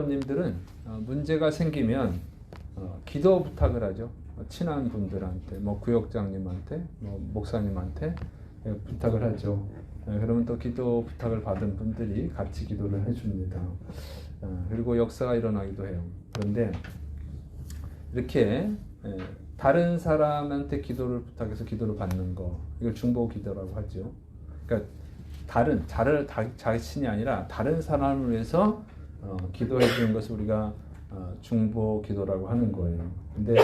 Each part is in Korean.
님들은 문제가 생기면 기도 부탁을 하죠. 친한 분들한테, 뭐 구역장님한테, 뭐 목사님한테 부탁을 하죠. 그러면 또 기도 부탁을 받은 분들이 같이 기도를 해줍니다. 그리고 역사가 일어나기도 해요. 그런데 이렇게 다른 사람한테 기도를 부탁해서 기도를 받는 거, 이걸 중보 기도라고 하죠. 그러니까 자신이 아니라 다른 사람을 위해서 기도해 주는 것을 우리가 중보 기도라고 하는 거예요. 근데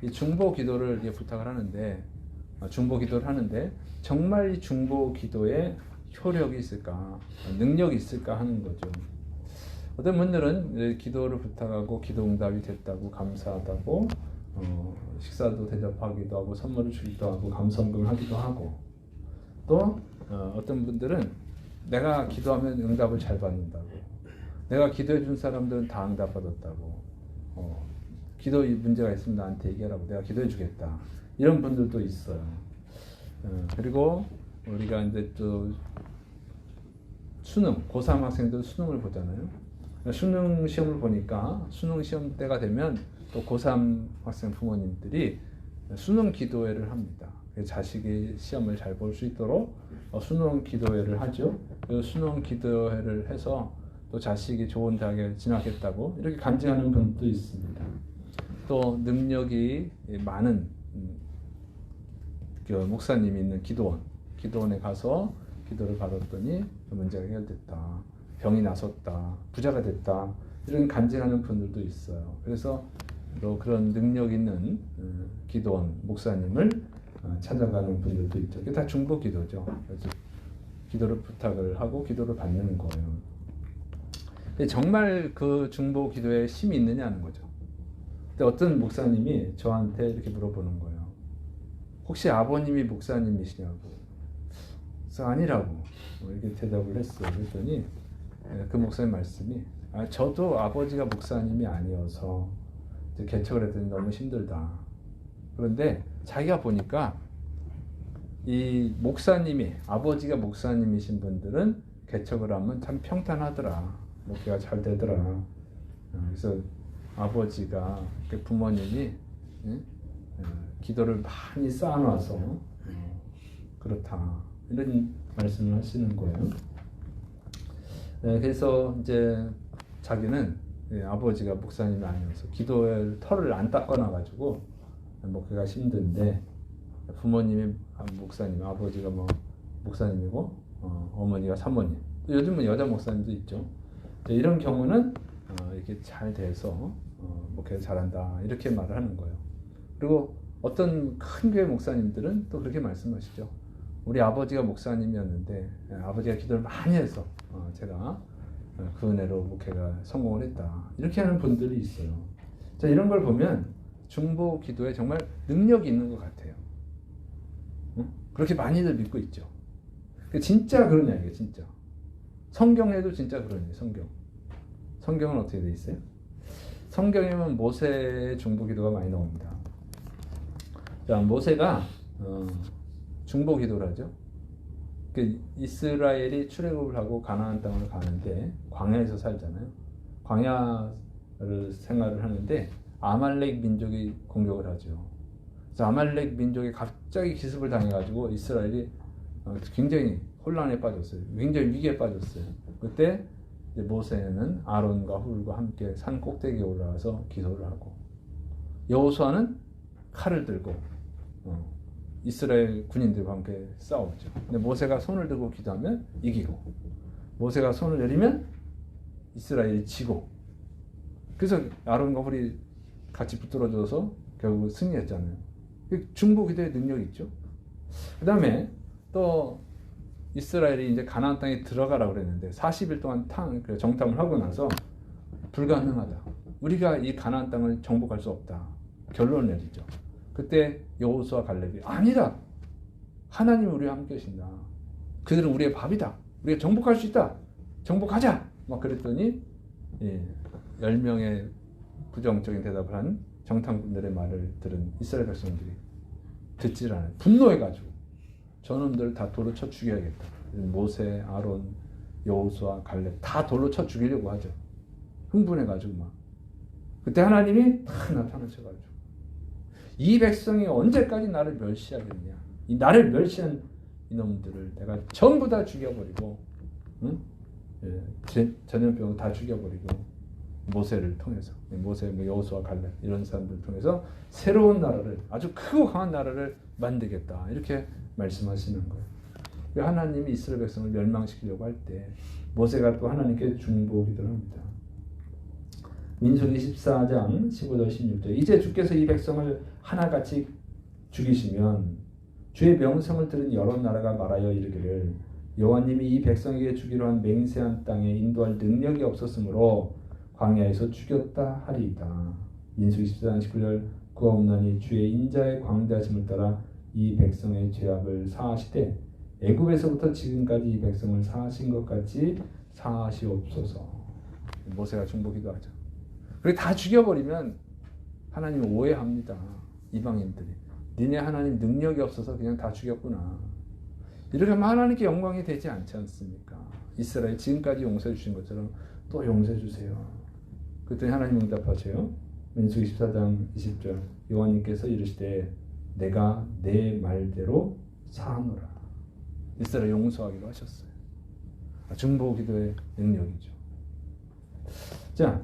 이 중보 기도를 부탁을 하는데, 중보 기도를 하는데 정말 이 중보 기도에 효력이 있을까, 능력이 있을까 하는 거죠. 어떤 분들은 기도를 부탁하고 기도 응답이 됐다고 감사하다고 식사도 대접하기도 하고 선물을 주기도 하고 감성금하기도 하고, 또 어떤 분들은 내가 기도하면 응답을 잘 받는다고, 내가 기도해 준 사람들은 다 응답 받았다고, 기도 문제가 있으면 나한테 얘기하라고, 내가 기도해 주겠다, 이런 분들도 있어요. 그리고 우리가 이제 또 수능, 고3 학생들 수능을 보잖아요. 수능 시험을 보니까 수능 시험 때가 되면 또 고3 학생 부모님들이 수능 기도회를 합니다. 자식이 시험을 잘 볼 수 있도록 수능 기도회를 하죠. 그 수능 기도회를 해서 또 자식이 좋은 대학에 진학했다고 이렇게 간증하는 분도 있습니다. 또 능력이 많은 그 목사님이 있는 기도원에 가서 기도를 받았더니 문제가 해결됐다, 병이 나섰다, 부자가 됐다, 이런 간증하는 분들도 있어요. 그래서 또 그런 능력 있는 기도원 목사님을 찾아가는 분들도 있죠. 그게 다 중보 기도죠. 그래서 기도를 부탁을 하고 기도를 받는 거예요. 정말 그 중보 기도에 힘이 있느냐는 거죠. 근데 어떤 목사님이 저한테 이렇게 물어보는 거예요. 혹시 아버님이 목사님이시냐고. 그래서 아니라고 이렇게 대답을 했어요. 그랬더니 그 목사님 말씀이, 저도 아버지가 목사님이 아니어서 개척을 했더니 너무 힘들다. 그런데 자기가 보니까 이 목사님이, 아버지가 목사님이신 분들은 개척을 하면 참 평탄하더라, 목회가 잘 되더라. 그래서 아버지가, 부모님이 기도를 많이 쌓아놔서 그렇다, 이런 말씀을 하시는 거예요. 그래서 이제 자기는 아버지가 목사님이 아니어서 기도의 털을 안 닦아놔가지고 목회가 힘든데, 부모님이 목사님, 아버지가 뭐 목사님이고 어머니가 사모님, 또 요즘은 여자 목사님도 있죠. 이런 경우는 이렇게 잘 돼서 목회 잘한다, 이렇게 말을 하는 거예요. 그리고 어떤 큰 교회 목사님들은 또 그렇게 말씀하시죠. 우리 아버지가 목사님이었는데 아버지가 기도를 많이 해서 제가 그 은혜로 목회가 성공을 했다, 이렇게 하는 분들이 있어요. 자, 이런 걸 보면 중보 기도에 정말 능력이 있는 것 같아요. 그렇게 많이들 믿고 있죠. 진짜 그러냐, 이게 진짜. 성경에도 진짜 그러냐, 성경은 어떻게 돼 있어요? 성경에는 모세의 중보 기도가 많이 나옵니다. 자, 모세가 중보 기도를 하죠. 이스라엘이 출애굽을 하고 가나안 땅을 가는데 광야에서 살잖아요. 광야를 생활을 하는데 아말렉 민족이 공격을 하죠. 그래서 아말렉 민족이 갑자기 기습을 당해가지고 이스라엘이 굉장히 혼란에 빠졌어요. 굉장히 위기에 빠졌어요. 그때 이제 모세는 아론과 훌과 함께 산 꼭대기에 올라가서 기도를 하고, 여호수아는 칼을 들고 이스라엘 군인들과 함께 싸웠죠. 근데 모세가 손을 들고 기도하면 이기고, 모세가 손을 내리면 이스라엘이 지고, 그래서 아론과 훌이 같이 붙들어줘서 결국 승리했잖아요. 중보 기도의 능력이 있죠. 그 다음에 또 이스라엘이 이제 가나안 땅에 들어가라고 그랬는데 40일 동안 정탐을 하고 나서 불가능하다, 우리가 이 가나안 땅을 정복할 수 없다, 결론을 내리죠. 그때 여호수아 갈렙이 아니다, 하나님이 우리와 함께 계신다, 그들은 우리의 밥이다, 우리가 정복할 수 있다, 정복하자, 막 그랬더니 10명의 부정적인 대답을 한 정탐꾼들의 말을 들은 이스라엘 백성들이 듣질 않아요. 분노해가지고 저놈들 다 돌로 쳐 죽여야겠다. 모세, 아론, 여호수아, 갈렙 다 돌로 쳐 죽이려고 하죠. 흥분해가지고 막. 그때 하나님이 탁 나타나셔가지고 이 백성이 언제까지 나를 멸시하겠냐? 이 나를 멸시한 이놈들을 내가 전부 다 죽여버리고, 응? 전염병을 다 죽여버리고 모세를 통해서 모세, 여호수아, 갈렙 이런 사람들을 통해서 새로운 나라를 아주 크고 강한 나라를 만들겠다 이렇게 말씀하시는 거예요. 하나님이 이스라엘 백성을 멸망시키려고 할 때 모세가 또 하나님께 중보기도를 합니다. 민수기 14장 15절 16절 이제 주께서 이 백성을 하나같이 죽이시면 주의 명성을 들은 여러 나라가 말하여 이르기를 여호와님이 이 백성에게 주기로 한 맹세한 땅에 인도할 능력이 없었으므로 광야에서 죽였다 하리이다. 민수기 14장 19절 그가 없나니 주의 인자의 광대하심을 따라 이 백성의 죄악을 사하시되 애굽에서부터 지금까지 이 백성을 사하신 것 같이 사하시옵소서. 모세가 중보기도하죠. 그리고 다 죽여버리면 하나님 오해합니다. 이방인들이 니네 하나님 능력이 없어서 그냥 다 죽였구나. 이렇게 하면 하나님께 영광이 되지 않지 않습니까? 이스라엘 지금까지 용서해 주신 것처럼 또 용서해 주세요. 그랬더니 하나님 응답하세요. 민수기 14장 20절 여호와님께서 이르시되 내가 내 말대로 사하노라. 이스라엘 용서하기로 하셨어요. 중보기도의 능력이죠. 자,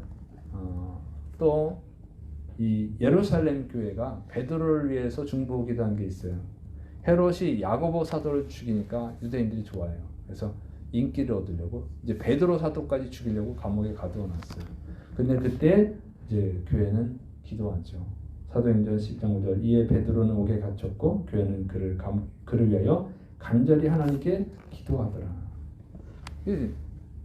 또 이 예루살렘 교회가 베드로를 위해서 중보기도한 게 있어요. 헤롯이 야고보 사도를 죽이니까 유대인들이 좋아해요. 그래서 인기를 얻으려고 이제 베드로 사도까지 죽이려고 감옥에 가두어놨어요. 근데 그때 이제 교회는 기도하죠. 사도행전 10장 5절 이에 베드로는 옥에 갇혔고 교회는 그를 위하여 간절히 하나님께 기도하더라.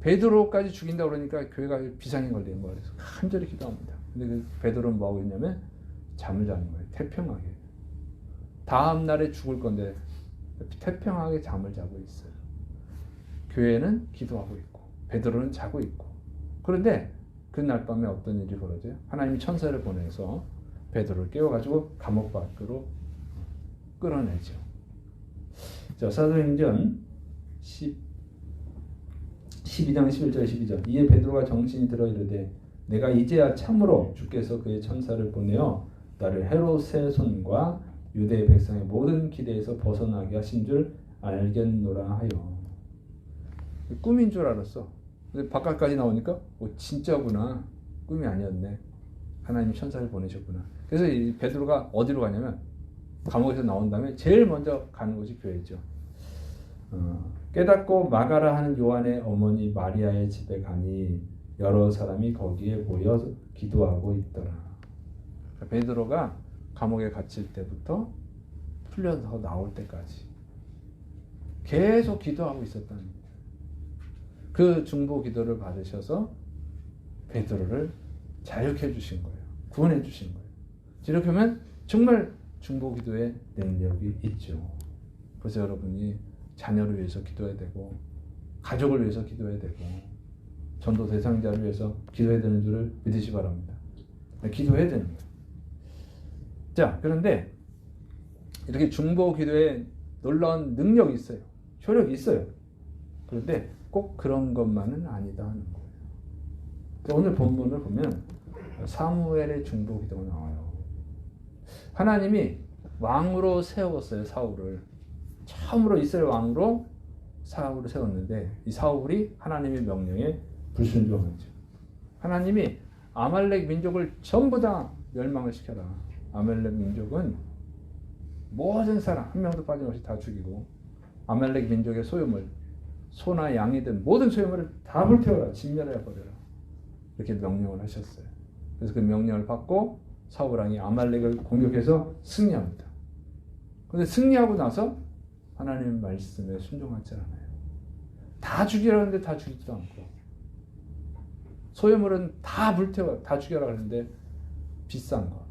베드로까지 죽인다 그러니까 교회가 비상이 걸린 거예요. 그래서 간절히 기도합니다. 근데 그 베드로는 뭐 하고 있냐면 잠을 자는 거예요. 태평하게. 다음 날에 죽을 건데 태평하게 잠을 자고 있어요. 교회는 기도하고 있고 베드로는 자고 있고. 그런데 그날 밤에 어떤 일이 벌어져요? 하나님이 천사를 보내서 베드로를 깨워가지고 감옥 밖으로 끌어내죠. 자, 사도행전 12장 11절 12절 이에 베드로가 정신이 들어 이르되 내가 이제야 참으로 주께서 그의 천사를 보내어 나를 헤롯의 손과 유대 백성의 모든 기대에서 벗어나게 하신 줄 알겠노라 하여. 꿈인 줄 알았어. 근데 바깥까지 나오니까 진짜구나. 꿈이 아니었네. 하나님이 천사를 보내셨구나. 그래서 이 베드로가 어디로 가냐면 감옥에서 나온 다음에 제일 먼저 가는 곳이 교회죠. 깨닫고 마가라 하는 요한의 어머니 마리아의 집에 가니 여러 사람이 거기에 모여 기도하고 있더라. 베드로가 감옥에 갇힐 때부터 풀려서 나올 때까지 계속 기도하고 있었다는 거예요. 그 중보 기도를 받으셔서 베드로를 자유케 해주신 거예요. 구원해 주신 거예요. 이렇게 하면 정말 중보 기도의 능력이 있죠. 그래서 여러분이 자녀를 위해서 기도해야 되고 가족을 위해서 기도해야 되고 전도 대상자를 위해서 기도해야 되는 줄을 믿으시 바랍니다. 기도해야 되는 거예요. 자, 그런데 이렇게 중보 기도에 놀라운 능력이 있어요. 효력이 있어요. 그런데 꼭 그런 것만은 아니다 하는 거예요. 오늘 본문을 보면 사무엘의 중보 기도가 나와요. 하나님이 왕으로 세웠어요. 사울을. 처음으로 이스라엘 왕으로 사울을 세웠는데 이 사울이 하나님의 명령에 불순종하죠. 하나님이 아말렉 민족을 전부 다 멸망을 시켜라. 아말렉 민족은 모든 사람 한 명도 빠짐없이 다 죽이고 아말렉 민족의 소유물 소나 양이든 모든 소유물을 다 불태워라. 진멸해 버려라. 이렇게 명령을 하셨어요. 그래서 그 명령을 받고 사울 왕이 아말렉을 공격해서 승리합니다. 그런데 승리하고 나서 하나님의 말씀에 순종하지 않아요. 다 죽이라는데 다 죽이지도 않고 소유물은 다 불태워 다 죽여라 그러는데 비싼 거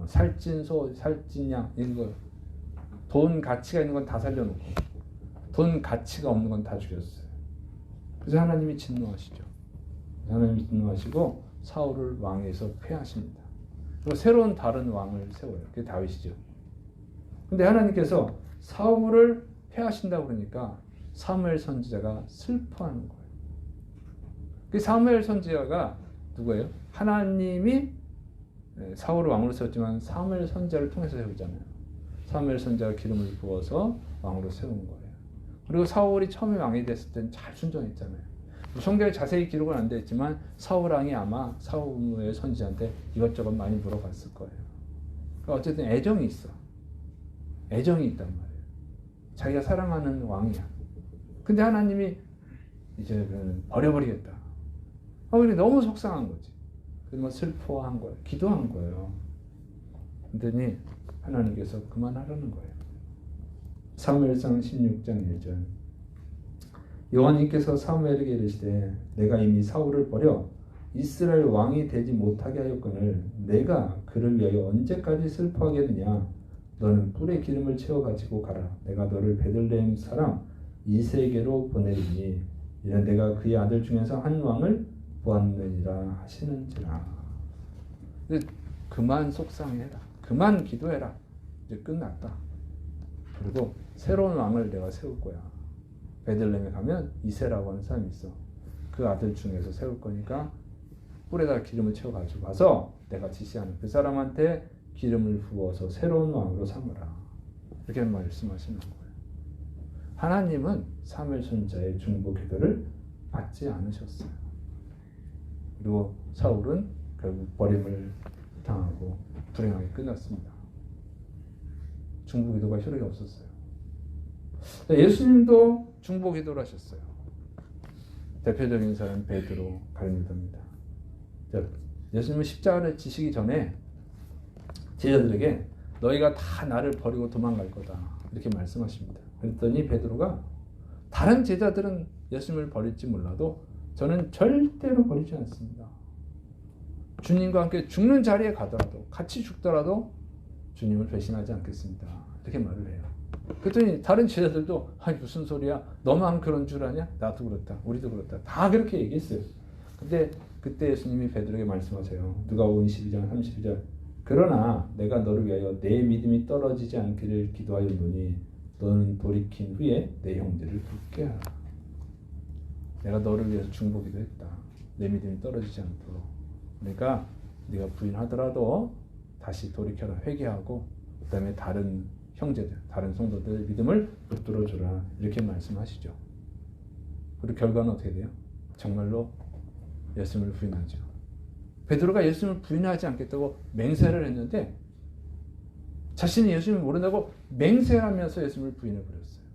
살찐 소, 살찐 양 이런 거 돈 가치가 있는 건 다 살려놓고 돈 가치가 없는 건 다 죽였어요. 그래서 하나님이 진노하시죠. 하나님이 진노하시고 사울을 왕에서 폐하십니다. 그리고 새로운 다른 왕을 세워요. 그게 다윗이죠. 근데 하나님께서 사울을 폐하신다고 그러니까 사무엘 선지자가 슬퍼하는 거예요. 그 사무엘 선지자가 누구예요? 하나님이 사울을 왕으로 세웠지만 사무엘 선지자를 통해서 세우잖아요. 사무엘 선지자가 기름을 부어서 왕으로 세운 거예요. 그리고 사울이 처음에 왕이 됐을 때는 잘 순종했잖아요. 성경에 자세히 기록은 안 되어 있지만 사울 왕이 아마 사무엘 선지자한테 이것저것 많이 물어봤을 거예요. 그러니까 어쨌든 애정이 있어. 애정이 있단 말이에요. 자기가 사랑하는 왕이야. 근데 하나님이 이제 버려버리겠다. 그게 너무 속상한 거지. 그래서 슬퍼한 거예요. 기도한 거예요. 그랬더니 하나님께서 그만하라는 거예요. 사무엘상 16장 1절. 여호와님께서 사무엘에게 이르시되 내가 이미 사울을 버려 이스라엘 왕이 되지 못하게 하였거늘 내가 그를 위하여 언제까지 슬퍼하겠느냐. 너는 뿔에 기름을 채워 가지고 가라. 내가 너를 베들레헴 사람 이세에게로 보내리니 이는 내가 그의 아들 중에서 한 왕을 보았느니라 하시는지라. 그만 속상해라. 그만 기도해라. 이제 끝났다. 그리고 새로운 왕을 내가 세울 거야. 베들레헴에 가면 이세라고 하는 사람이 있어. 그 아들 중에서 세울 거니까 뿔에다 기름을 채워 가지고 가서 내가 지시하는 그 사람한테 기름을 부어서 새로운 왕으로 삼으라. 이렇게 말씀하시는 거예요. 하나님은 사무엘 선지자의 중보 기도를 받지 않으셨어요. 그리고 사울은 결국 버림을 당하고 불행하게 끝났습니다. 중보 기도가 효력이 없었어요. 예수님도 중보 기도를 하셨어요. 대표적인 사람은 베드로, 갈무다입니다. 예수님은 십자가를 지시기 전에 제자들에게 너희가 다 나를 버리고 도망갈 거다 이렇게 말씀하십니다. 그랬더니 베드로가 다른 제자들은 예수님을 버릴지 몰라도 저는 절대로 버리지 않습니다. 주님과 함께 죽는 자리에 가더라도 같이 죽더라도 주님을 배신하지 않겠습니다. 이렇게 말을 해요. 그랬더니 다른 제자들도 무슨 소리야? 너만 그런 줄 아냐? 나도 그렇다. 우리도 그렇다. 다 그렇게 얘기했어요. 근데 그때 예수님이 베드로에게 말씀하세요. 누가복음 22장 32절. 그러나 내가 너를 위하여 내 믿음이 떨어지지 않기를 기도하였노니 너는 돌이킨 후에 내 형제를 돕게 하라. 내가 너를 위해서 중보기도 했다. 내 믿음이 떨어지지 않도록. 그러니까 네가 부인하더라도 다시 돌이켜라. 회개하고 그 다음에 다른 형제들, 다른 성도들의 믿음을 붙들어주라. 이렇게 말씀하시죠. 그리고 결과는 어떻게 돼요? 정말로 예수님을 부인하죠. 베드로가 예수님을 부인하지 않겠다고 맹세를 했는데 자신이 예수님을 모른다고 맹세하면서 예수님을 부인해버렸어요.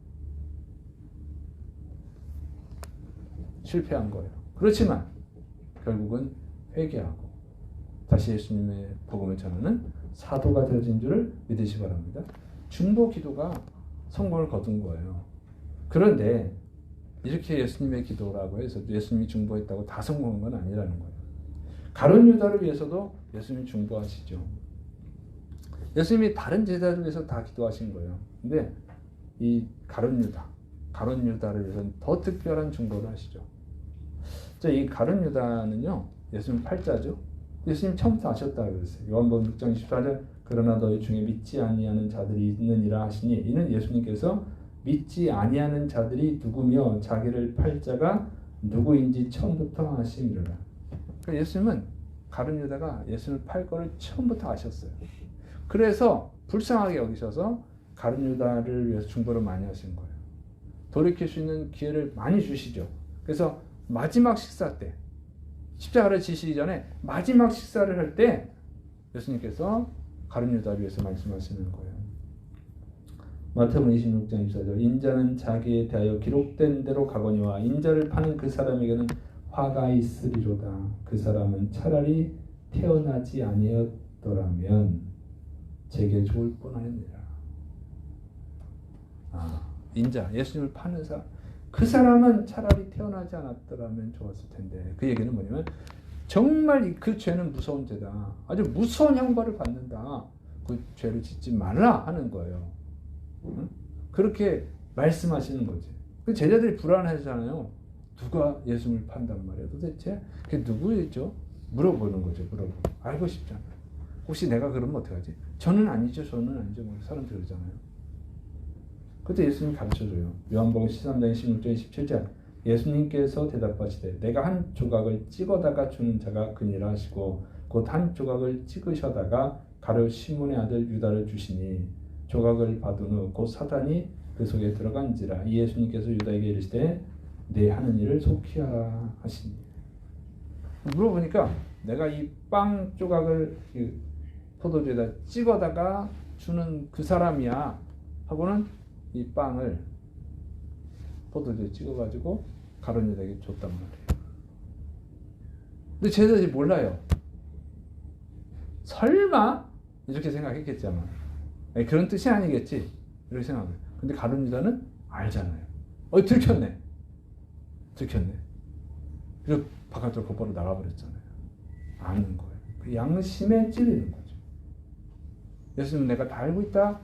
실패한 거예요. 그렇지만 결국은 회개하고 다시 예수님의 복음을 전하는 사도가 되어진 줄을 믿으시기 바랍니다. 중보 기도가 성공을 거둔 거예요. 그런데 이렇게 예수님의 기도라고 해서 예수님이 중보했다고 다 성공한 건 아니라는 거예요. 가룟 유다를 위해서도 예수님이 중보하시죠. 예수님이 다른 제자를 위해서 다 기도하신 거예요. 근데 이 가룟 유다를 위해서는 더 특별한 중보를 하시죠. 이 가룟 유다는요, 예수님 팔자죠. 예수님 처음부터 아셨다고 그랬어요. 요한복음 6장 24절. 그러나 너희 중에 믿지 아니하는 자들이 있느니라 하시니 이는 예수님께서 믿지 아니하는 자들이 누구며 자기를 팔 자가 누구인지 처음부터 아심이로라. 그러니까 예수님은 가룟 유다가 예수님을 팔 거를 처음부터 아셨어요. 그래서 불쌍하게 여기셔서 가룟 유다를 위해서 중보를 많이 하신 거예요. 돌이킬 수 있는 기회를 많이 주시죠. 그래서 마지막 식사 때 십자가를 지시기 전에 마지막 식사를 할 때 예수님께서 가룟 유다를 위해서 말씀하시는 거예요. 마태복음 26장 24절. 인자는 자기에 대하여 기록된 대로 가거니와 인자를 파는 그 사람에게는 화가 있으리로다. 그 사람은 차라리 태어나지 아니었더라면 제게 좋을 뻔하였느니라. 인자, 예수님을 파는 사람, 그 사람은 차라리 태어나지 않았더라면 좋았을 텐데. 그 얘기는 뭐냐면 정말 그 죄는 무서운 죄다. 아주 무서운 형벌을 받는다. 그 죄를 짓지 말라 하는 거예요. 응? 그렇게 말씀하시는 거지. 그 제자들이 불안하잖아요. 누가 예수님을 판단 말이야. 도대체 그게 누구였죠? 물어보는 거죠. 알고 싶잖아요. 혹시 내가 그러면 어떡하지? 저는 아니죠. 뭐 사람들이 그러잖아요. 그때 예수님이 가르쳐줘요. 요한복음 13장 16절 17절. 예수님께서 대답하시되 내가 한 조각을 찍어다가 주는 자가 그니라 하시고 곧 한 조각을 찍으셔다가 가룟 시몬의 아들 유다를 주시니 조각을 받은 후 곧 사단이 그 속에 들어간지라. 이 예수님께서 유다에게 이르시되 네 하는 일을 속히 하라 하시니. 물어보니까 내가 이 빵 조각을 포도주에다 찍어다가 주는 그 사람이야 하고는 이 빵을 포도주에 찍어가지고 가룟 유다에게 줬단 말이에요. 근데 제자들이 몰라요. 설마 이렇게 생각했겠지 아마. 그런 뜻이 아니겠지 이렇게 생각해요. 근데 가룟 유다는 알잖아요. 들켰네. 그리고 바깥으로 곧바로 나가버렸잖아요. 아는 거예요. 그 양심에 찔리는 거죠. 예수님은 내가 다 알고 있다.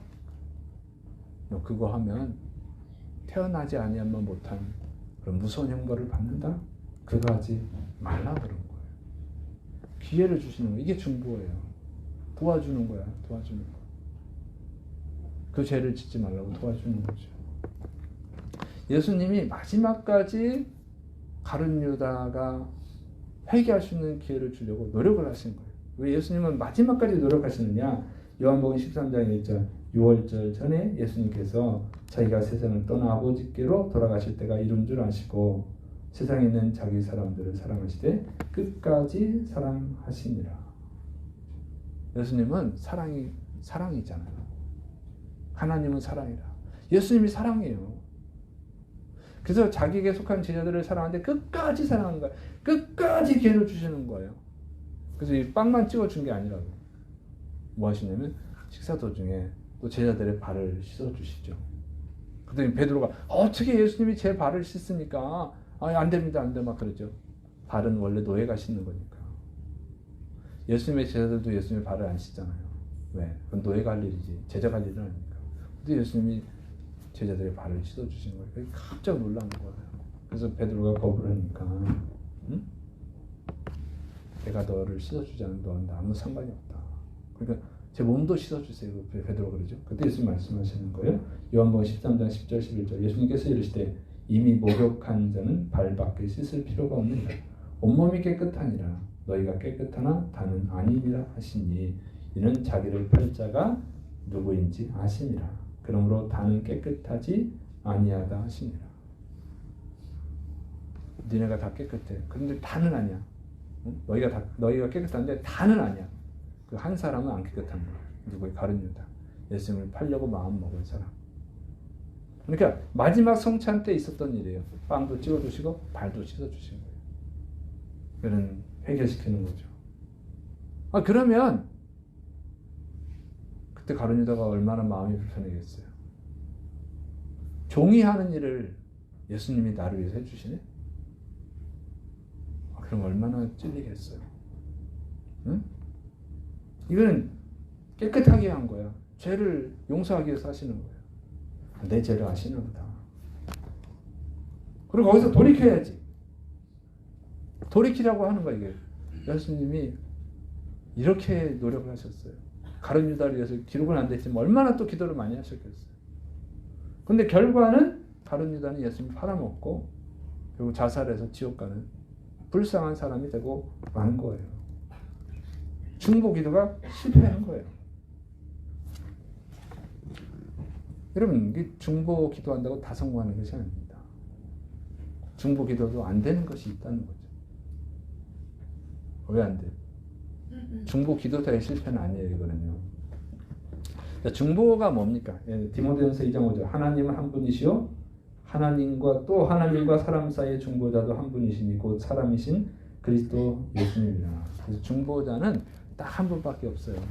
너 그거 하면 태어나지 아니하면 못한 그런 무서운 형벌을 받는다. 그거 하지 말라 그런 거예요. 기회를 주시는 거예요. 이게 중보예요. 도와주는 거야. 도와주는 거. 그 죄를 짓지 말라고 도와주는 거죠. 예수님이 마지막까지 가룟 유다가 회개할 수 있는 기회를 주려고 노력을 하신 거예요. 왜 예수님은 마지막까지 노력하시느냐? 요한복음 13장 1절 6월절 전에 예수님께서 자기가 세상을 떠나 아버지께로 돌아가실 때가 이른 줄 아시고 세상에 있는 자기 사람들을 사랑하시되 끝까지 사랑하시니라. 예수님은 사랑이잖아요. 하나님은 사랑이라. 예수님이 사랑이에요. 그래서 자기에게 속한 제자들을 사랑하는데 끝까지 사랑하는 거예요. 끝까지 기회를 주시는 거예요. 그래서 이 빵만 찍어준 게 아니라고. 뭐 하시냐면 식사 도중에 또 제자들의 발을 씻어주시죠. 그랬더니 베드로가 어떻게 예수님이 제 발을 씻습니까? 안 됩니다. 안 돼. 막 그러죠. 발은 원래 노예가 씻는 거니까. 예수님의 제자들도 예수님의 발을 안 씻잖아요. 왜? 그건 노예가 할 일이지. 제자가 할 일은 아니니까. 근데 예수님이 제자들의 발을 씻어주신 거예요. 깜짝 놀란 거예요. 그래서 베드로가 거부를 하니까 응? 내가 너를 씻어주지 않으면 너는 아무 상관이 없다. 그러니까 제 몸도 씻어주세요. 베드로가 그러죠. 그때 예수님 말씀하시는 거예요. 요한복음 13장 10절 11절 예수님께서 이르시되 이미 목욕한 자는 발밖에 씻을 필요가 없느니라. 온몸이 깨끗하니라. 너희가 깨끗하나 다는 아니니라 하시니 이는 자기를 팔 자가 누구인지 아시니라. 그러므로 다는 깨끗하지 아니하다 하시니라. 너네가 다 깨끗해. 그런데 다는 아니야. 응? 너희가 깨끗한데 다는 아니야. 그 한 사람은 안 깨끗한 거야. 누구의 가룟 유다. 예수님을 팔려고 마음 먹은 사람. 그러니까 마지막 성찬 때 있었던 일이에요. 빵도 찍어주시고 발도 씻어주신 거예요. 그는 회개시키는 거죠. 그러면 그때 가룟 유다가 얼마나 마음이 불편하겠어요. 종이 하는 일을 예수님이 나를 위해서 해주시네? 그럼 얼마나 찔리겠어요. 응? 이거는 깨끗하게 한 거야. 죄를 용서하기 위해서 하시는 거예요. 내 죄를 아시나 보다. 그리고 거기서 돌이켜야지. 돌이키라고 하는 거야 이게. 예수님이 이렇게 노력을 하셨어요. 가룟 유다를 위해서 기록은 안 됐지만 얼마나 또 기도를 많이 하셨겠어요. 근데 결과는 가룟 유다는 예수님 팔아먹고 결국 자살해서 지옥 가는 불쌍한 사람이 되고 만 거예요. 중보 기도가 실패한 거예요. 여러분, 중보 기도한다고 다 성공하는 것이 아닙니다. 중보 기도도 안 되는 것이 있다는 거죠. 왜 안 돼요? 중보 기도자의 실패는 아니에요, 이거는요. 중보가 뭡니까? 디모데전서 2장 5절 하나님은 한 분이시요 하나님과 또 하나님과 사람 사이의 중보자도 한 분이시니 곧 사람이신 그리스도 예수님이라. 그래서 중보자는 딱 한 분밖에 없어요.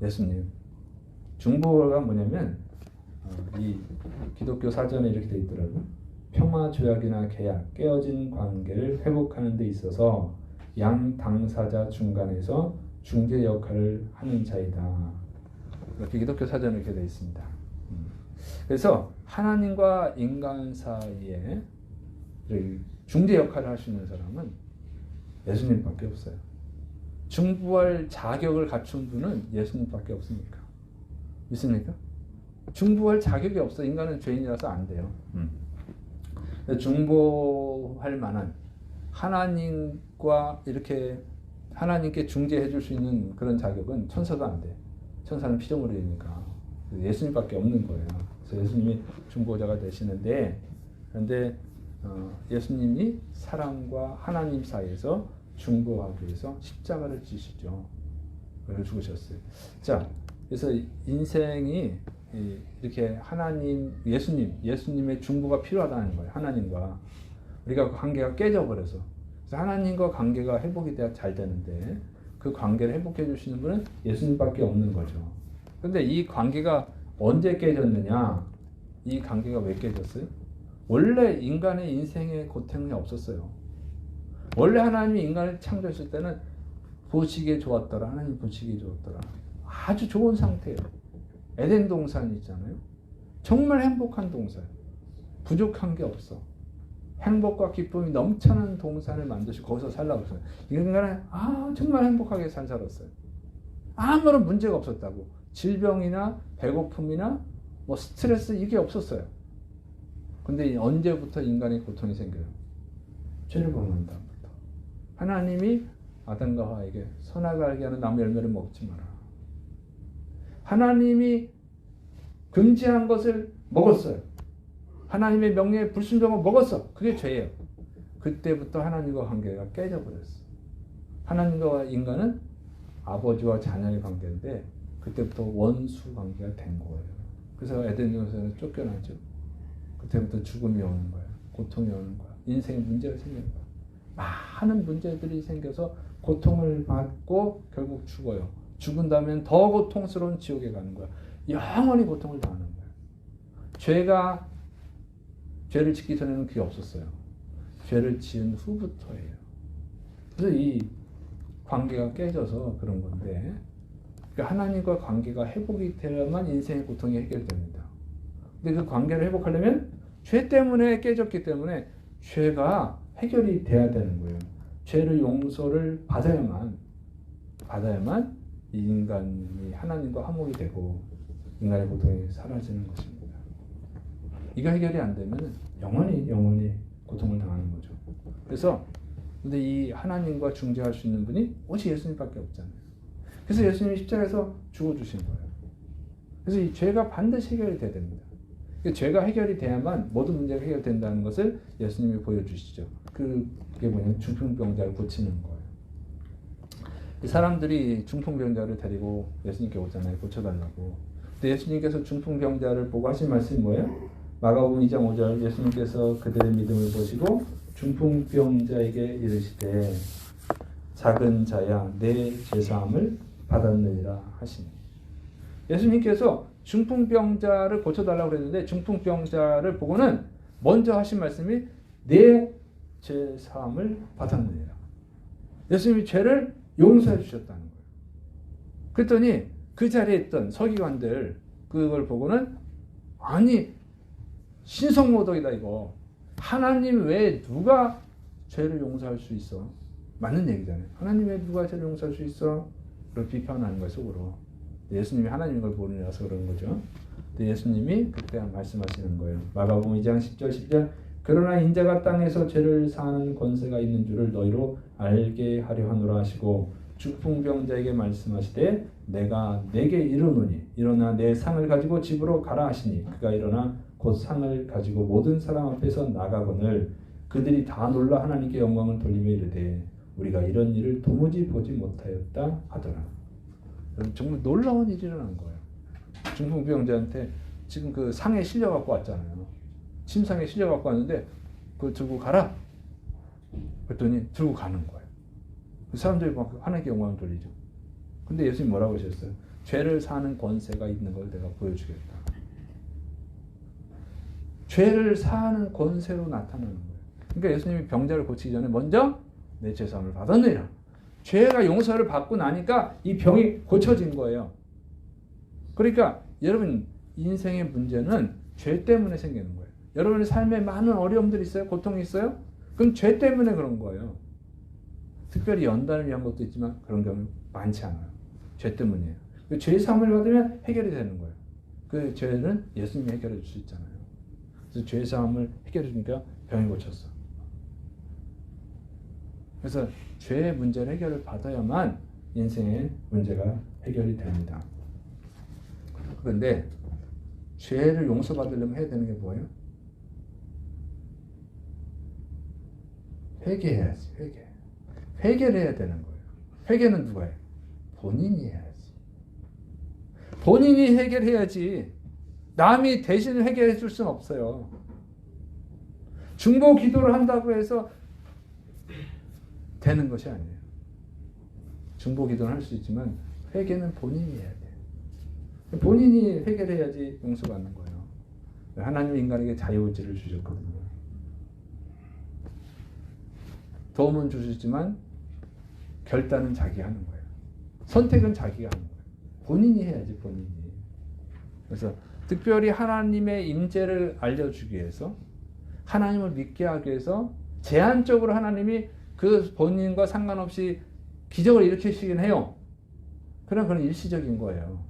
예수님. 중보가 뭐냐면 이 기독교 사전에 이렇게 돼 있더라고요. 평화 조약이나 계약, 깨어진 관계를 회복하는 데 있어서 양 당사자 중간에서 중재 역할을 하는 자이다. 이렇게 기독교 사전에 이렇게 돼 있습니다. 그래서 하나님과 인간 사이에 중재 역할을 할 수 있는 사람은 예수님밖에 없어요. 중보할 자격을 갖춘 분은 예수님밖에 없으니까. 믿습니까? 중보할 자격이 없어. 인간은 죄인이라서 안 돼요. 중보할 만한 하나님과 이렇게 하나님께 중재해 줄 수 있는 그런 자격은 천사도 안 돼. 천사는 피조물이니까 예수님밖에 없는 거예요. 그래서 예수님이 중보자가 되시는데, 그런데 예수님이 사람과 하나님 사이에서 중보하기 위해서 십자가를 지시죠. 그래서 죽으셨어요. 자, 그래서 인생이 이렇게 하나님, 예수님의 중보가 필요하다는 거예요. 하나님과 우리가 그 관계가 깨져버려서. 그래서 하나님과 관계가 회복이 돼야 잘 되는데 그 관계를 회복해 주시는 분은 예수님밖에 없는 거죠. 그런데 이 관계가 언제 깨졌느냐? 이 관계가 왜 깨졌어요? 원래 인간의 인생에 고통이 없었어요. 원래 하나님이 인간을 창조했을 때는 보시기에 좋았더라. 하나님 보시기에 좋았더라. 아주 좋은 상태예요. 에덴 동산 있잖아요. 정말 행복한 동산. 부족한 게 없어. 행복과 기쁨이 넘쳐나는 동산을 만드시고 거기서 살라고 했어요. 인간은 정말 행복하게 살았어요. 아무런 문제가 없었다고. 질병이나 배고픔이나 뭐 스트레스 이게 없었어요. 근데 언제부터 인간의 고통이 생겨요? 죄를 범한 다음부터. 하나님이 아담과 하와에게 선악을 알게 하는 나무 열매를 먹지 마라. 하나님이 금지한 것을 먹었어요. 하나님의 명령에 불순종하고 먹었어. 그게 죄예요. 그때부터 하나님과 관계가 깨져버렸어. 하나님과 인간은 아버지와 자녀의 관계인데 그때부터 원수 관계가 된 거예요. 그래서 에덴 동산에서 쫓겨나죠. 그때부터 죽음이 오는 거예요. 고통이 오는 거예요. 인생에 문제가 생기는 거예요. 많은 문제들이 생겨서 고통을 받고 결국 죽어요. 죽은 다음엔 더 고통스러운 지옥에 가는 거야. 영원히 고통을 당하는 거야. 죄를 짓기 전에는 그게 없었어요. 죄를 지은 후부터예요. 그래서 이 관계가 깨져서 그런 건데, 그러니까 하나님과 관계가 회복이 되려면 인생의 고통이 해결됩니다. 근데 그 관계를 회복하려면 죄 때문에 깨졌기 때문에 죄가 해결이 돼야 되는 거예요. 죄를 용서를 받아야만 이 인간이 하나님과 화목이 되고 인간의 고통이 사라지는 것입니다. 이거 해결이 안 되면 영원히 고통을 당하는 거죠. 그래서 근데 이 하나님과 중재할 수 있는 분이 오직 예수님밖에 없잖아요. 그래서 예수님이 십자가에서 죽어주신 거예요. 그래서 이 죄가 반드시 해결이 돼야 됩니다. 죄가 해결이 돼야만 모든 문제가 해결된다는 것을 예수님이 보여주시죠. 그게 뭐냐면 중풍병자를 고치는 거예요. 사람들이 중풍병자를 데리고 예수님께 오잖아요. 고쳐달라고. 근데 예수님께서 중풍병자를 보고 하신 말씀이 뭐예요? 마가복음 2장 5절 예수님께서 그들의 믿음을 보시고 중풍병자에게 이르시되 작은 자야 내 죄사함을 받았느니라 하시니. 예수님께서 중풍병자를 고쳐달라고 그랬는데 중풍병자를 보고는 먼저 하신 말씀이 내 죄사함을 받았느니라. 예수님이 죄를 용서해 주셨다는 거예요. 그랬더니 그 자리에 있던 서기관들 그걸 보고는 아니 신성모독이다 이거. 하나님 외에 누가 죄를 용서할 수 있어? 맞는 얘기잖아요. 하나님 외에 누가 죄를 용서할 수 있어? 그걸 비판하는 거예요 속으로. 예수님이 하나님인 걸 모르라서 그런 거죠. 근데 예수님이 그때 말씀하시는 거예요. 마가복음 2장 10절 10절 그러나 인자가 땅에서 죄를 사하는 권세가 있는 줄을 너희로 알게 하려 하노라 하시고 중풍병자에게 말씀하시되 내가 내게 이르노니 일어나 내 상을 가지고 집으로 가라 하시니 그가 일어나 곧 상을 가지고 모든 사람 앞에서 나가거늘 그들이 다 놀라 하나님께 영광을 돌리며 이르되 우리가 이런 일을 도무지 보지 못하였다 하더라. 정말 놀라운 일이 일어난 거예요. 중풍병자한테 지금 그 상에 실려 갖고 왔잖아요. 침상에 실려 갖고 왔는데 그걸 들고 가라. 그랬더니 들고 가는 거예요. 그 사람들이 막 하나님께 영광을 돌리죠. 근데 예수님 뭐라고 하셨어요? 죄를 사는 권세가 있는 걸 내가 보여주겠다. 죄를 사하는 권세로 나타나는 거예요. 그러니까 예수님이 병자를 고치기 전에 먼저 내 죄사함을 받았느니라. 죄가 용서를 받고 나니까 이 병이 고쳐진 거예요. 그러니까 여러분 인생의 문제는 죄 때문에 생기는 거예요. 여러분의 삶에 많은 어려움들이 있어요? 고통이 있어요? 그럼 죄 때문에 그런 거예요. 특별히 연단을 위한 것도 있지만 그런 경우는 많지 않아요. 죄 때문이에요. 죄 사함을 받으면 해결이 되는 거예요. 그 죄는 예수님이 해결해 줄 수 있잖아요. 그래서 죄사함을 해결해 주니까 병이 고쳤어. 그래서 죄의 문제를 해결을 받아야만 인생의 문제가 해결이 됩니다. 그런데 죄를 용서받으려면 해야 되는 게 뭐예요? 회개해야지. 회개를 해야 되는 거예요. 회개는 누가 해요? 본인이 해야지. 본인이 해결해야지. 남이 대신 회개해 줄 수는 없어요. 중보 기도를 한다고 해서 되는 것이 아니에요. 중보 기도는 할 수 있지만 회개는 본인이 해야 돼요. 본인이 해결해야지 용서받는 거예요. 하나님이 인간에게 자유의지를 주셨거든요. 도움은 주시지만 결단은 자기가 하는 거예요. 선택은 자기가 하는 거예요. 본인이 해야지, 본인이. 그래서 특별히 하나님의 임재를 알려주기 위해서, 하나님을 믿게 하기 위해서 제한적으로 하나님이 그 본인과 상관없이 기적을 일으키시긴 해요. 그러나 그건 일시적인 거예요.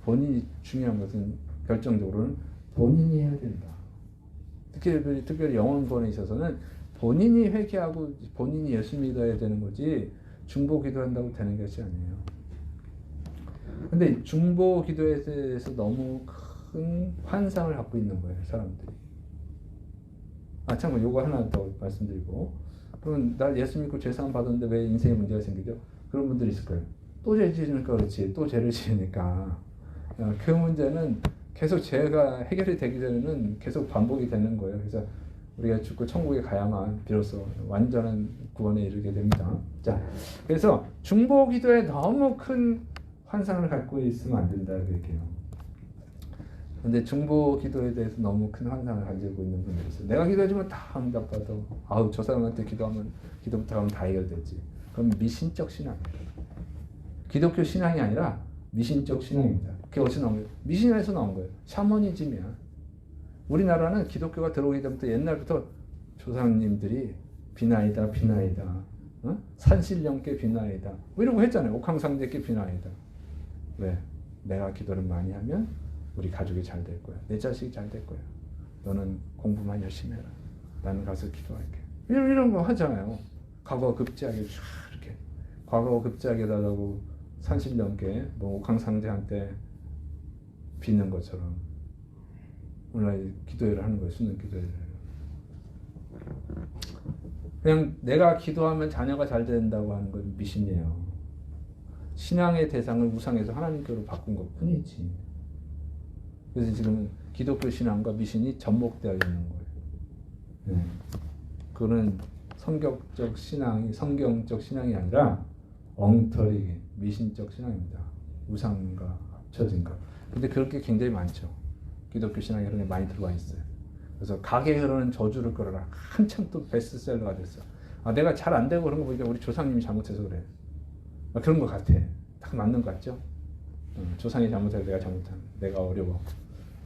본인이 중요한 것은 결정적으로는 본인이 해야 된다. 특별히 영혼권에 있어서는 본인이 회개하고 본인이 예수 믿어야 되는 거지 중보 기도한다고 되는 것이 아니에요. 근데 중보 기도에 대해서 너무 큰 환상을 갖고 있는 거예요, 사람들이. 참고 요거 하나 더 말씀드리고, 그러면 나 예수 믿고 죄사함 받았는데 왜 인생에 문제가 생기죠? 그런 분들이 있을 거예요. 또 죄 지으니까 그렇지, 또 죄를 지으니까. 그 문제는 계속 죄가 해결이 되기 전에는 계속 반복이 되는 거예요. 그래서 우리가 죽고 천국에 가야만 비로소 완전한 구원에 이르게 됩니다. 자, 그래서 중보 기도에 너무 큰 환상을 갖고 있으면 안 된다, 그렇게요. 근데 중보 기도에 대해서 너무 큰 환상을 가지고 있는 분들이 있어요. 내가 기도해주면 다 응답받아. 아우, 저 사람한테 기도부터 하면 다 해결되지. 그럼 미신적 신앙이에요. 기독교 신앙이 아니라 미신적 신앙입니다. 그게 어디서 나온 거예요? 미신에서 나온 거예요. 샤머니즘이야. 우리나라는 기독교가 들어오기 전부터 옛날부터 조상님들이 비나이다, 어? 산신령께 비나이다, 뭐 이러고 했잖아요. 옥황상제께 비나이다. 왜? 내가 기도를 많이 하면 우리 가족이 잘 될 거야. 내 자식이 잘 될 거야. 너는 공부만 열심히 해라. 나는 가서 기도할게. 이런 거 하잖아요. 과거 급제하게 이렇게. 과거 급제하게 달라고 산신령께 뭐 옥황상제한테 빚는 것처럼 오늘 기도회를 하는 거예요. 수능 기도회를. 그냥 내가 기도하면 자녀가 잘 된다고 하는 건 미신이에요. 신앙의 대상을 우상에서 하나님께로 바꾼 것 뿐이지. 그래서 지금 기독교 신앙과 미신이 접목되어 있는 거예요. 네. 그거는 성경적 신앙이 아니라 엉터리 미신적 신앙입니다. 우상과 합쳐진 것. 근데 그럴 게 굉장히 많죠. 기독교 신앙에 그런 게 많이 들어와 있어요. 그래서 가게 흐르는 저주를 끌어라. 한참 또 베스트셀러가 됐어. 내가 잘 안 되고 그런 거 보니까 우리 조상님이 잘못해서 그래. 그런 것 같아. 딱 맞는 것 같죠? 조상이 잘못해서 내가 잘못한, 내가 어려워.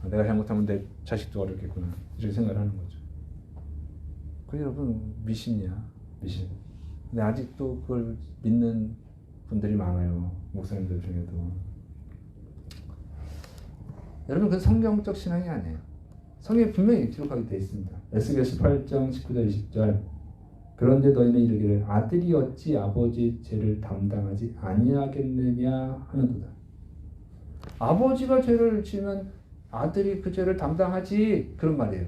내가 잘못하면 내 자식도 어렵겠구나. 이렇게 생각을 하는 거죠. 그 여러분 미신이야, 미신. 근데 아직도 그걸 믿는 분들이 많아요. 목사님들 중에도. 여러분 그건 성경적 신앙이 아니에요. 성경에 분명히 기록하게 되어 있습니다. 에스겔서 8장 19절 20절. 그런데 너희는 이르기를 아들이 어찌 아버지의 죄를 담당하지 아니하겠느냐 하는도다. 아버지가 죄를 지으면 아들이 그 죄를 담당하지, 그런 말이에요.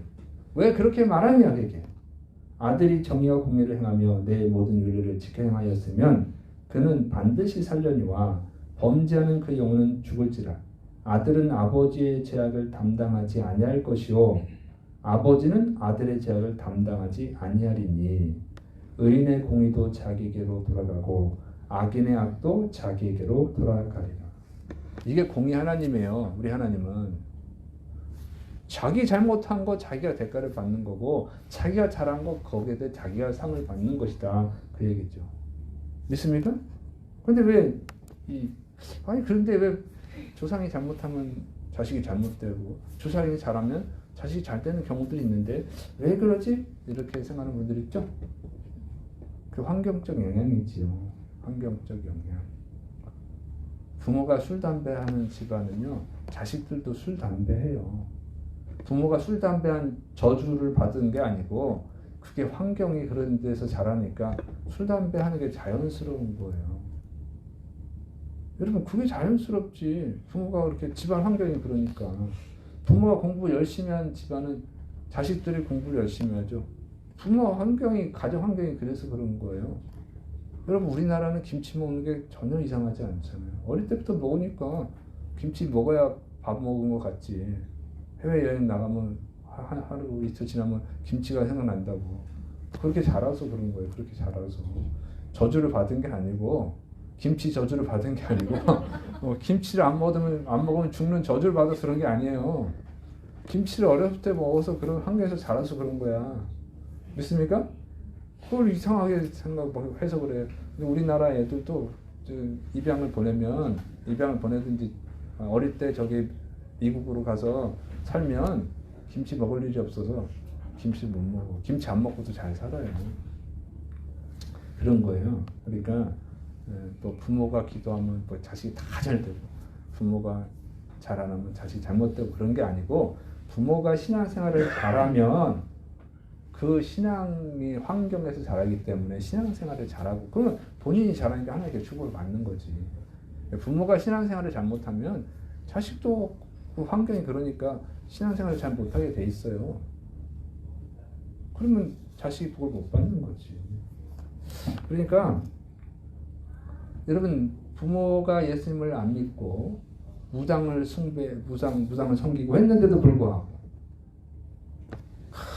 왜 그렇게 말하냐 그게. 아들이 정의와 공의를 행하며 내 모든 윤리를 지켜 행하였으면 그는 반드시 살려니와 범죄하는 그 영혼은 죽을지라. 아들은 아버지의 죄악을 담당하지 아니할 것이요 아버지는 아들의 죄악을 담당하지 아니하리니 의인의 공의도 자기에게로 돌아가고 악인의 악도 자기에게로 돌아가리라. 이게 공의 하나님이에요. 우리 하나님은 자기 잘못한 거 자기가 대가를 받는 거고 자기가 잘한 거 거기에 대해 자기가 상을 받는 것이다, 그 얘기죠. 믿습니까? 근데 그런데 왜 조상이 잘못하면 자식이 잘못되고 조상이 잘하면 자식이 잘 되는 경우들이 있는데 왜 그러지? 이렇게 생각하는 분들이 있죠. 그 환경적 영향이지요. 환경적 영향. 부모가 술, 담배 하는 집안은요, 자식들도 술, 담배 해요. 부모가 술, 담배 한 저주를 받은 게 아니고 그게 환경이 그런 데서 자라니까 술, 담배 하는 게 자연스러운 거예요. 여러분 그게 자연스럽지. 부모가 그렇게 집안 환경이 그러니까. 부모가 공부 열심히 한 집안은 자식들이 공부를 열심히 하죠. 부모 환경이, 가정 환경이 그래서 그런 거예요. 여러분 우리나라는 김치 먹는 게 전혀 이상하지 않잖아요. 어릴 때부터 먹으니까 김치 먹어야 밥 먹은 것 같지. 해외여행 나가면 하루 이틀 지나면 김치가 생각난다고. 그렇게 자라서 그런 거예요. 그렇게 자라서. 저주를 받은 게 아니고, 김치 저주를 받은 게 아니고 김치를 안 먹으면 죽는 저주를 받아서 그런 게 아니에요. 김치를 어렸을 때 먹어서 그런 환경에서 자라서 그런 거야. 믿습니까? 그걸 이상하게 해석을 해요. 우리나라 애들도 입양을 보내든지 어릴 때 저기 미국으로 가서 살면 김치 먹을 일이 없어서 김치 못 먹어. 김치 안 먹고도 잘 살아요. 그런 거예요. 그러니까 또 부모가 기도하면 뭐 자식이 다 잘 되고, 부모가 잘 안 하면 자식이 잘못되고, 그런 게 아니고 부모가 신앙생활을 잘하면 그 신앙이 환경에서 자라기 때문에 신앙생활을 잘하고, 그러면 본인이 잘하니까 하나님께 축복을 받는 거지. 부모가 신앙생활을 잘못하면 자식도 그 환경이 그러니까 신앙생활을 잘 못하게 돼 있어요. 그러면 자식이 복을 못 받는 거지. 그러니까 여러분 부모가 예수님을 안 믿고 무당을 섬기고 했는데도 불구하고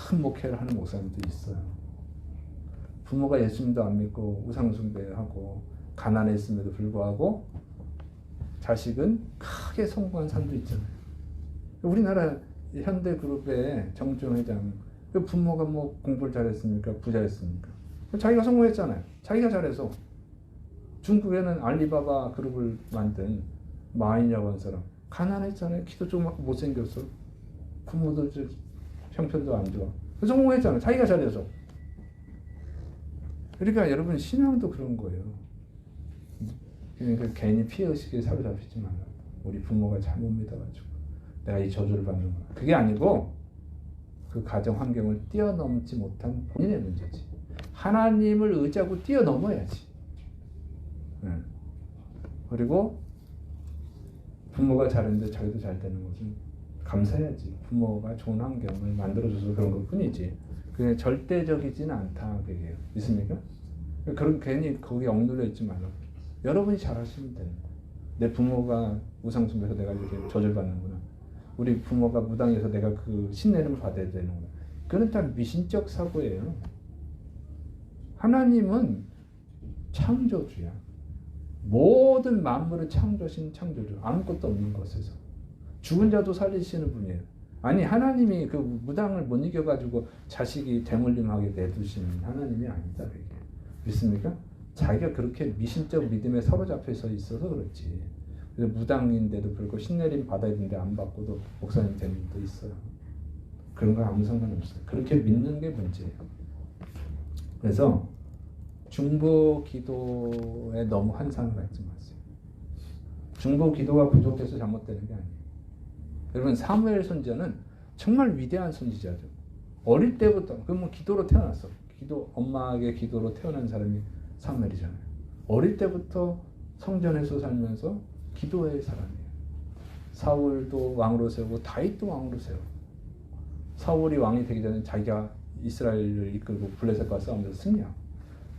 큰 목회를 하는 목사님도 있어요. 부모가 예수님도 안 믿고 우상 숭배하고 가난했음에도 불구하고 자식은 크게 성공한 사람도 있잖아요. 우리나라 현대그룹의 정주영 회장, 그 부모가 뭐 공부를 잘했습니까? 부자였습니까? 자기가 성공했잖아요. 자기가 잘해서. 중국에는 알리바바 그룹을 만든 마인이라고 하는 사람, 가난했잖아요. 키도 조그맣고 못생겼어. 부모도 형편도 안 좋아. 성공했잖아요. 자기가 잘해서. 그러니까 여러분 신앙도 그런 거예요. 그러니까 괜히 피해의식에 사로잡히지 말라. 우리 부모가 잘못 믿어가지고 내가 이 저주를 받는구나. 그게 아니고 그 가정 환경을 뛰어넘지 못한 본인의 문제지. 하나님을 의지하고 뛰어넘어야지. 그리고 부모가 잘했는데 자기도 잘 되는 것은 감사해야지. 부모가 좋은 환경을 만들어줘서 그런 것 뿐이지. 그게 절대적이지는 않다. 그게요. 믿습니까? 그런 괜히 거기에 억눌려 있지 말라고. 여러분이 잘하시면 되는 거예요. 내 부모가 우상숭배해서 내가 이렇게 저주를 받는구나. 우리 부모가 무당해서 내가 그 신내림을 받아야 되는구나. 그건 다 미신적 사고예요. 하나님은 창조주야. 모든 만물을 창조신 창조주. 아무것도 없는 것에서. 죽은 자도 살리시는 분이에요. 아니 하나님이 그 무당을 못 이겨가지고 자식이 대물림하게 내두신 하나님이 아니다. 그게. 믿습니까? 자기가 그렇게 미신적 믿음에 사로잡혀 있어서 그렇지. 그래서 무당인데도 불구하고 신내림 받아야 되는데 안 받고도 목사님 되는 분도 있어요. 그런 거 아무 상관없어요. 그렇게 믿는 게 문제예요. 그래서 중보 기도에 너무 환상을 갖지 마세요. 중보 기도가 부족해서 잘못되는 게 아니에요. 여러분 사무엘 선지자는 정말 위대한 선지자죠. 어릴 때부터 그러면 기도로 태어났어. 엄마에게 기도로 태어난 사람이 사무엘이잖아요. 어릴 때부터 성전에서 살면서 기도의 사람이에요. 사울도 왕으로 세우고 다윗도 왕으로 세우고, 사울이 왕이 되기 전에 자기가 이스라엘을 이끌고 블레셋과 싸우면서 승리하고,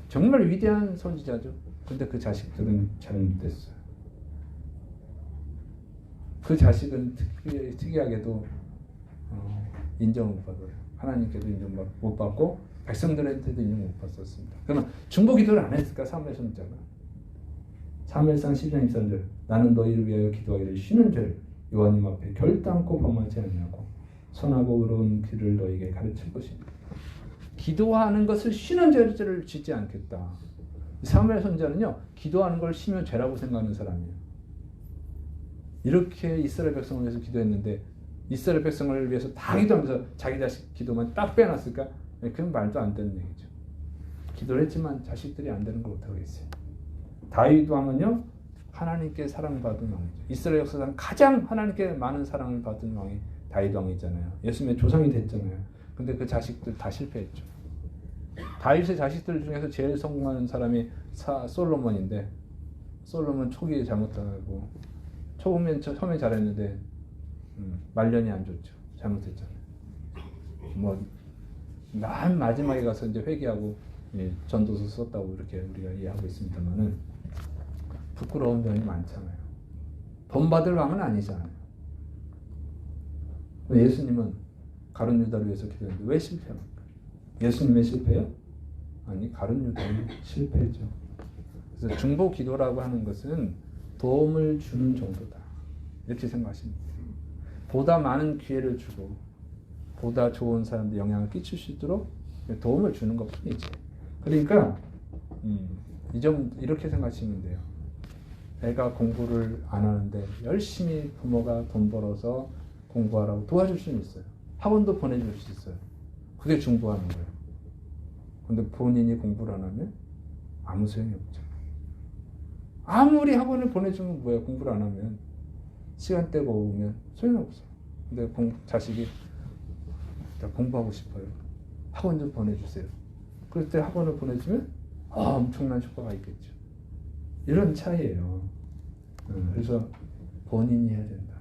정말 위대한 선지자죠. 근데 그 자식들은 잘못됐어요. 그 자식은 특이하게도 인정을 못 받아요. 하나님께도 인정 못 받고 백성들한테도 인정 못 받았습니다. 그러면 중보 기도를 안 했을까? 사무엘 선지자가. 사무엘상 12장 23절 나는 너희를 위하여 기도하기를 쉬는 죄를 여호와님 앞에 결단코 범하지 아니하고 선하고 의로운 길을 너희에게 가르칠 것입니다. 기도하는 것을 쉬는 죄를 짓지 않겠다. 사무엘 선지자는요, 기도하는 걸 쉬면 죄라고 생각하는 사람이에요. 이렇게 이스라엘 백성을 위해서 기도했는데 이스라엘 백성을 위해서 다 기도하면서 자기 자식 기도만 딱 빼놨을까? 그건 말도 안 되는 얘기죠. 기도를 했지만 자식들이 안 되는 걸 어떡하겠어요. 다윗 왕은요, 하나님께 사랑받은 왕이죠. 이스라엘 역사상 가장 하나님께 많은 사랑을 받은 왕이 다윗 왕이잖아요. 예수님의 조상이 됐잖아요. 근데 그 자식들 다 실패했죠. 다윗의 자식들 중에서 제일 성공하는 사람이 솔로몬인데 솔로몬 초기에 잘못하고 처음에 잘했는데 말년이 안 좋죠. 잘못했잖아요. 맨 마지막에 가서 이제 회개하고 전도서 썼다고 이렇게 우리가 이해하고 있습니다만은 부끄러운 면이 많잖아요. 본받을 왕은 아니잖아요. 예수님은 가룟 유다를 위해서 기도했는데 왜 실패합니까? 예수님의 실패요? 아니, 가룟 유다의 실패죠. 그래서 중보 기도라고 하는 것은 도움을 주는 정도다. 이렇게 생각하시면 돼요. 보다 많은 기회를 주고 보다 좋은 사람들 영향을 끼칠 수 있도록 도움을 주는 것 뿐이지. 그러니까 이 점 이렇게 생각하시면 돼요. 애가 공부를 안 하는데 열심히 부모가 돈 벌어서 공부하라고 도와줄 수는 있어요. 학원도 보내줄 수 있어요. 그게 중보하는 거예요. 근데 본인이 공부를 안 하면 아무 소용이 없죠. 아무리 학원을 보내주면 뭐야, 공부를 안 하면 시간대가 오면 소용없어. 근데 자식이 공부하고 싶어요. 학원 좀 보내주세요. 그럴 때 학원을 보내주면 엄청난 효과가 있겠죠. 이런 차이예요. 그래서 본인이 해야 된다.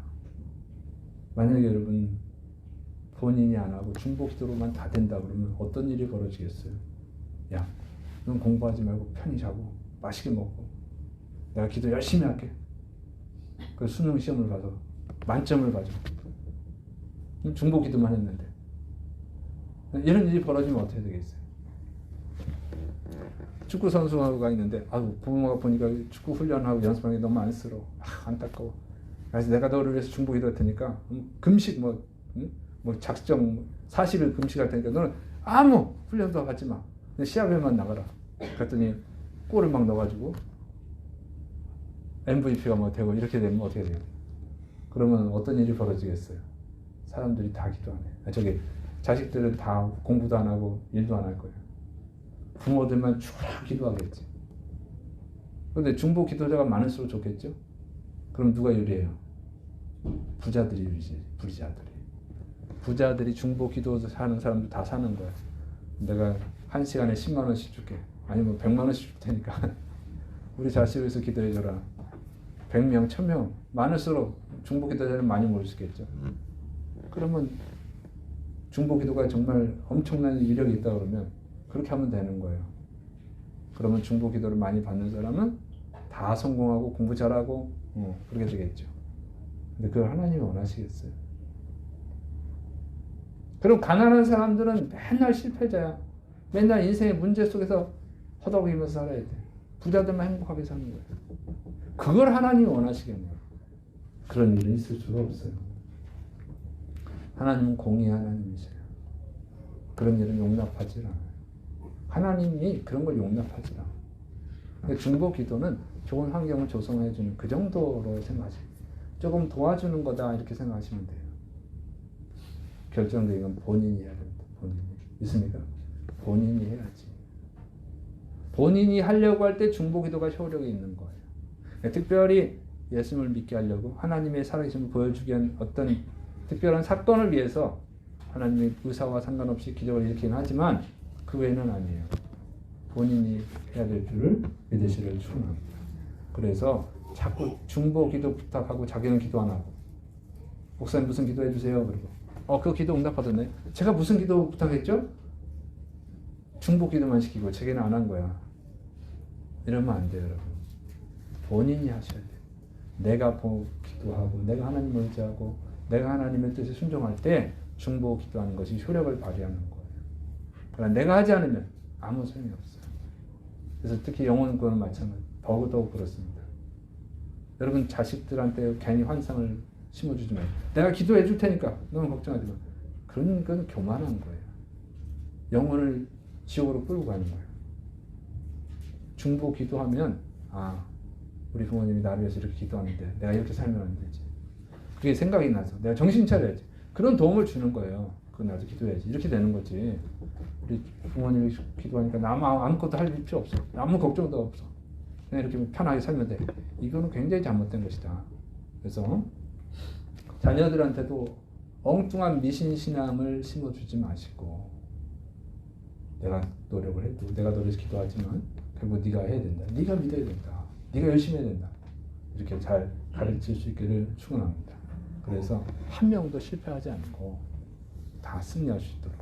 만약에 여러분 본인이 안 하고 중보 기도로만 다 된다 그러면 어떤 일이 벌어지겠어요? 야, 넌 공부하지 말고 편히 자고 맛있게 먹고 내가 기도 열심히 할게. 그 수능 시험을 봐서 만점을 가져. 중보 기도만 했는데 이런 일이 벌어지면 어떻게 되겠어요? 축구 선수가 있는데 부모가 보니까 축구 훈련하고 연습하는 게 너무 안쓰러워. 안타까워. 그래서 내가 너를 위해서 중보 기도할 테니까 금식 작정 40일 금식할 테니까 너는 아무 훈련도 하지 마. 시합에만 나가라. 그랬더니 골을 막 넣어가지고 MVP가 되고 이렇게 되면 어떻게 돼요? 그러면 어떤 일이 벌어지겠어요? 사람들이 다 기도 안 해요. 자식들은 다 공부도 안 하고 일도 안 할 거예요. 부모들만 죽어라 기도하겠지. 그런데 중보 기도자가 많을수록 좋겠죠? 그럼 누가 유리해요? 부자들이 유리지. 부자들이 중보 기도 하는 사람들 다 사는 거야. 내가 한 시간에 10만 원씩 줄게. 아니면 100만 원씩 줄 테니까 우리 자식을 위해서 기도해줘라. 100명, 1000명 많을수록 중보 기도자는 많이 모일 수 있겠죠. 그러면 중보 기도가 정말 엄청난 위력이 있다 그러면 그렇게 하면 되는 거예요. 그러면 중보 기도를 많이 받는 사람은 다 성공하고 공부 잘하고 그렇게 되겠죠. 근데 그걸 하나님이 원하시겠어요? 그럼 가난한 사람들은 맨날 실패자야. 맨날 인생의 문제 속에서 허덕이면서 살아야 돼. 부자들만 행복하게 사는 거예요. 그걸 하나님이 원하시겠네요. 그런 일은 있을 수가 없어요. 하나님은 공의의 하나님이세요. 그런 일은 용납하지 않아요. 하나님이 그런 걸 용납하지 않아요. 중보 기도는 좋은 환경을 조성해주는 그 정도로 생각하시고 조금 도와주는 거다 이렇게 생각하시면 돼요. 결정적인 건 본인이 해야 됩니다. 본인이. 믿습니까? 본인이 해야지. 본인이 하려고 할 때 중보 기도가 효력이 있는 거예요. 특별히 예수님을 믿게 하려고 하나님의 살아계심을 보여주기 위한 어떤 특별한 사건을 위해서 하나님의 의사와 상관없이 기적을 일으키긴 하지만 그 외에는 아니에요. 본인이 해야 될 줄을 믿으시를 축원합니다. 그래서 자꾸 중보 기도 부탁하고 자기는 기도 안 하고 목사님 무슨 기도해 주세요. 그리고 그 기도 응답받았네. 제가 무슨 기도 부탁했죠? 중보 기도만 시키고 제게는 안 한 거야. 이러면 안 돼요, 여러분. 본인이 하셔야 돼요. 내가 기도하고 내가 하나님을 의지하고 내가 하나님의 뜻에 순종할 때 중보 기도하는 것이 효력을 발휘하는 거예요. 그러나 내가 하지 않으면 아무 소용이 없어요. 그래서 특히 영혼권은 마찬가지. 더더욱 그렇습니다. 여러분 자식들한테 괜히 환상을 심어주지 마요. 내가 기도해 줄 테니까 너무 걱정하지 마. 그런 건 교만한 거예요. 영혼을 지옥으로 끌고 가는 거예요. 중보 기도하면 우리 부모님이 나를 위해서 이렇게 기도하는데 내가 이렇게 살면 안 되지. 그게 생각이 나서 내가 정신 차려야지. 그런 도움을 주는 거예요. 그건 나도 기도해야지. 이렇게 되는 거지. 우리 부모님이 기도하니까 나 아무것도 할 필요 없어. 아무 걱정도 없어. 그냥 이렇게 편하게 살면 돼. 이거는 굉장히 잘못된 것이다. 그래서 자녀들한테도 엉뚱한 미신신앙을 심어주지 마시고 내가 노력을 해도 내가 노력해서 기도하지만 결국 네가 해야 된다. 네가 믿어야 된다. 네가 열심히 해야 된다. 이렇게 잘 가르칠 수 있기를 축원합니다. 그래서 한 명도 실패하지 않고 다 승리할 수 있도록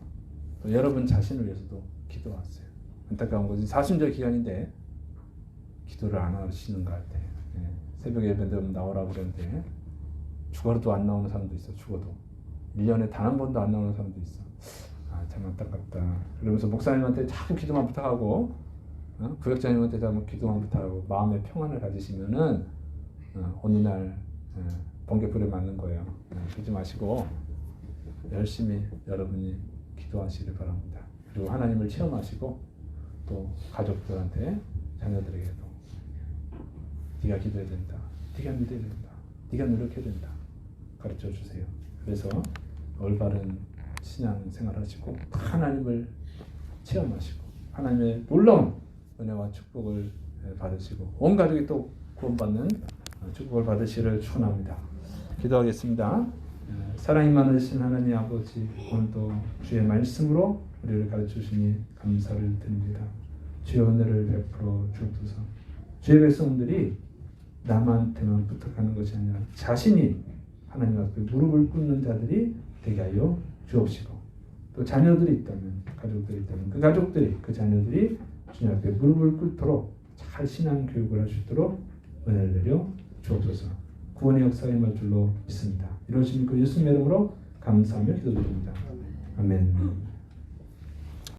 또 여러분 자신을 위해서도 기도하세요. 안타까운 것은 사순절 기간인데 기도를 안 하시는 것 같아요. 새벽 예배도 나오라고 그러는데 죽어도 안 나오는 사람도 있어. 죽어도 1년에 단 한 번도 안 나오는 사람도 있어. 참 안타깝다. 그러면서 목사님한테 자꾸 기도만 부탁하고 구역장님한테 자꾸 기도만 부탁하고 마음의 평안을 가지시면은 어느 날 번개불에 맞는 거예요. 그러지 마시고 열심히 여러분이 기도하시길 바랍니다. 그리고 하나님을 체험하시고 또 가족들한테 자녀들에게도 네가 기도해야 된다. 네가 믿어야 된다. 네가 노력해야 된다. 가르쳐 주세요. 그래서 올바른 신앙생활하시고 하나님을 체험하시고 하나님의 놀라운 은혜와 축복을 받으시고 온 가족이 또 구원받는 축복을 받으시기를 축원합니다. 기도하겠습니다. 사랑이 많으신 하나님 아버지, 오늘도 주의 말씀으로 우리를 가르쳐 주시니 감사를 드립니다. 주의 은혜를 베풀어 주옵소서. 주의 백성들이 남한테만 부탁하는 것이 아니라 자신이 하나님 앞에 무릎을 꿇는 자들이 되게 하여 주옵시고, 또 자녀들이 있다면, 가족들이 있다면 그 가족들이, 그 자녀들이 주님 앞에 무릎을 꿇도록 잘 신앙 교육을 할 수 있도록 은혜를 내려 주옵소서. 구원의 역사에 임할 줄로 믿습니다. 이러신 그 예수님의 이름으로 감사하며 기도드립니다. 아멘.